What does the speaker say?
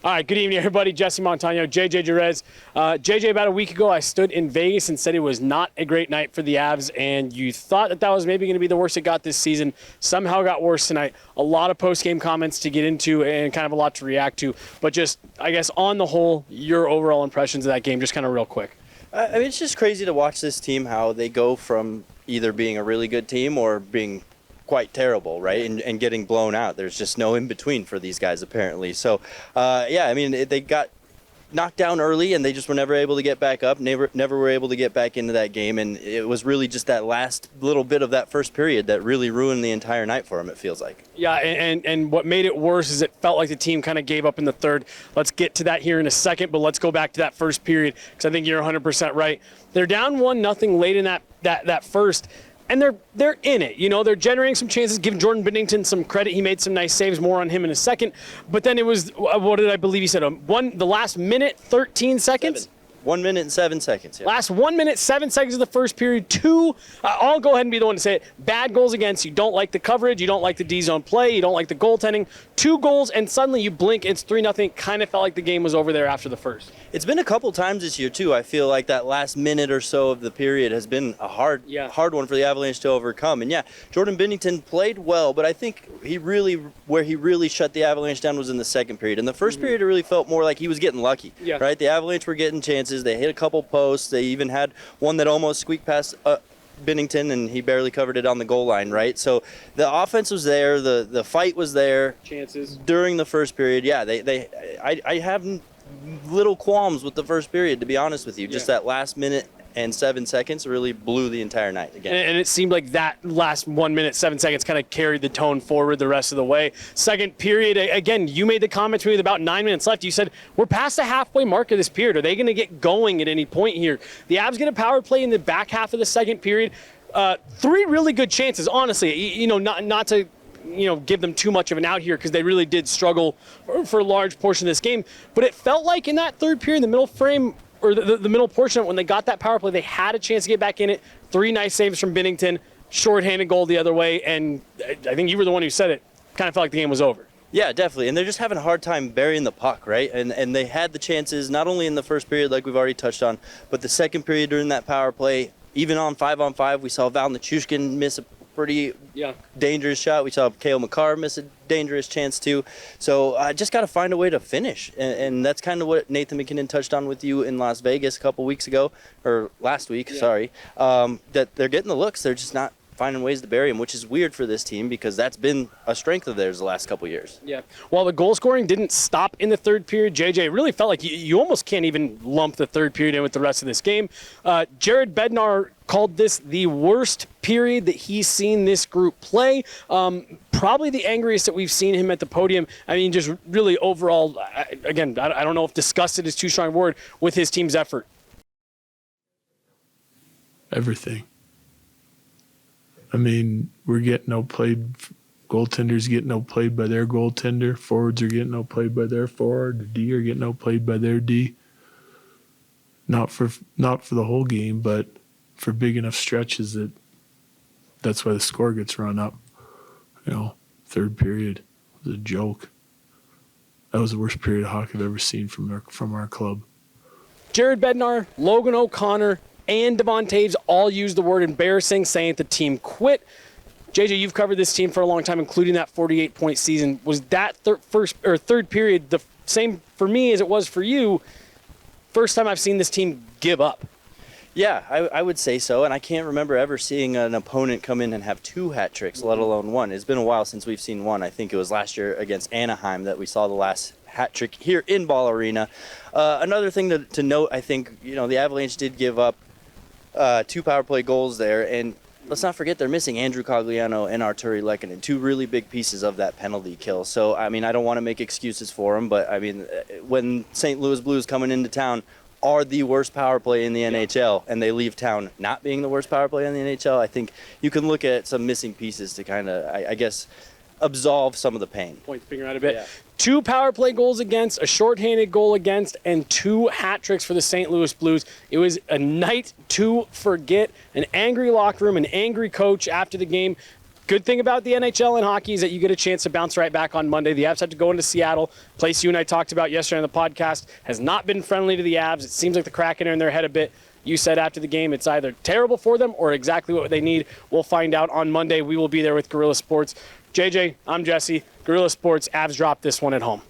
All right, good evening, everybody. Jesse Montaño, JJ Jerez. JJ, about a week ago, I stood in Vegas and said it was not a great night for the Avs, and you thought that was maybe going to be the worst it got this season. Somehow got worse tonight. A lot of post-game comments to get into and kind of a lot to react to, but just, I guess, on the whole, your overall impressions of that game, just kind of real quick. I mean, it's just crazy to watch this team, how they go from either being a really good team or being quite terrible, right? And getting blown out. There's just no in between for these guys, apparently. So, yeah, I mean, they got knocked down early and they just were never able to get back up, never were able to get back into that game. And it was really just that last little bit of that first period that really ruined the entire night for them, it feels like. Yeah, and what made it worse is it felt like the team kind of gave up in the third. Let's get to that here in a second, but let's go back to that first period because I think you're 100% right. They're down 1-0 late in that first. And they're in it, you know. They're generating some chances. Give Jordan Binnington some credit. He made some nice saves. More on him in a second. But then it was, what did I believe he said? The last minute, 13 seconds? 1 minute and 7 seconds. Yeah. Last 1 minute, 7 seconds of the first period. Two, I'll go ahead and be the one to say it. Bad goals against. You don't like the coverage. You don't like the D-zone play. You don't like the goaltending. 2 goals, and suddenly you blink. It's 3-0. Kind of felt like the game was over there after the first. It's been a couple times this year, too. I feel like that last minute or so of the period has been a hard one for the Avalanche to overcome. And, yeah, Jordan Binnington played well, but I think where he really shut the Avalanche down was in the second period. In the first period, it really felt more like he was getting lucky, right? The Avalanche were getting chances. They hit a couple posts. They even had one that almost squeaked past Binnington, and he barely covered it on the goal line, right? So the offense was there. The fight was there. Chances. During the first period, yeah. I have little qualms with the first period, to be honest with you. Just that last minute and 7 seconds really blew the entire night again. And it seemed like that last 1 minute, 7 seconds kind of carried the tone forward the rest of the way. Second period, again, you made the comment to me with about 9 minutes left. You said, we're past the halfway mark of this period. Are they going to get going at any point here? The Avs get a power play in the back half of the second period. 3 really good chances, honestly. You know, not to give them too much of an out here because they really did struggle for a large portion of this game. But it felt like in that third period, the middle frame, or the middle portion of it, when they got that power play, they had a chance to get back in it. 3 nice saves from Binnington, shorthanded goal the other way, and I think you were the one who said it. Kind of felt like the game was over. Yeah, definitely, and they're just having a hard time burying the puck, right? And they had the chances, not only in the first period, like we've already touched on, but the second period during that power play, even on 5-on-5, we saw Val Nichushkin miss a pretty dangerous shot. We saw Cale Makar miss a dangerous chance too. So I just got to find a way to finish. And that's kind of what Nathan MacKinnon touched on with you in Las Vegas a couple weeks ago, or last week, sorry, that they're getting the looks. They're just not finding ways to bury him, which is weird for this team because that's been a strength of theirs the last couple years. Yeah. While the goal scoring didn't stop in the third period, JJ, it really felt like you almost can't even lump the third period in with the rest of this game. Jared Bednar called this the worst period that he's seen this group play. Probably the angriest that we've seen him at the podium. I mean, just really overall, again, I don't know if disgusted is too strong a word with his team's effort. Everything. I mean, we're getting outplayed. Goaltenders getting outplayed by their goaltender. Forwards are getting outplayed by their forward. The D are getting outplayed by their D. Not for the whole game, but for big enough stretches that's why the score gets run up. Third period was a joke. That was the worst period of hockey I've ever seen from our club. Jared Bednar, Logan O'Connor, and Devon Taves all used the word embarrassing, saying the team quit. JJ, you've covered this team for a long time, including that 48-point season. Was that third period the same for me as it was for you? First time I've seen this team give up. Yeah, I would say so, and I can't remember ever seeing an opponent come in and have 2 hat tricks, let alone 1. It's been a while since we've seen 1. I think it was last year against Anaheim that we saw the last hat trick here in Ball Arena. Another thing to note, I think, the Avalanche did give up 2 power play goals there, and let's not forget they're missing Andrew Cogliano and Arturi Lehkonen, 2 really big pieces of that penalty kill. So, I mean, I don't want to make excuses for them, but, I mean, when St. Louis Blues coming into town are the worst power play in the NHL, and they leave town not being the worst power play in the NHL, I think you can look at some missing pieces to kind of, I guess, absolve some of the pain. Point the finger out a bit. Yeah. 2 power play goals against, a shorthanded goal against, and 2 hat tricks for the St. Louis Blues. It was a night to forget. An angry locker room, an angry coach after the game. Good thing about the NHL and hockey is that you get a chance to bounce right back on Monday. The Avs have to go into Seattle, place you and I talked about yesterday on the podcast, has not been friendly to the Avs. It seems like the Kraken are in their head a bit. You said after the game it's either terrible for them or exactly what they need. We'll find out on Monday. We will be there with Guerilla Sports. JJ, I'm Jesse. Guerilla Sports, Avs drop this one at home.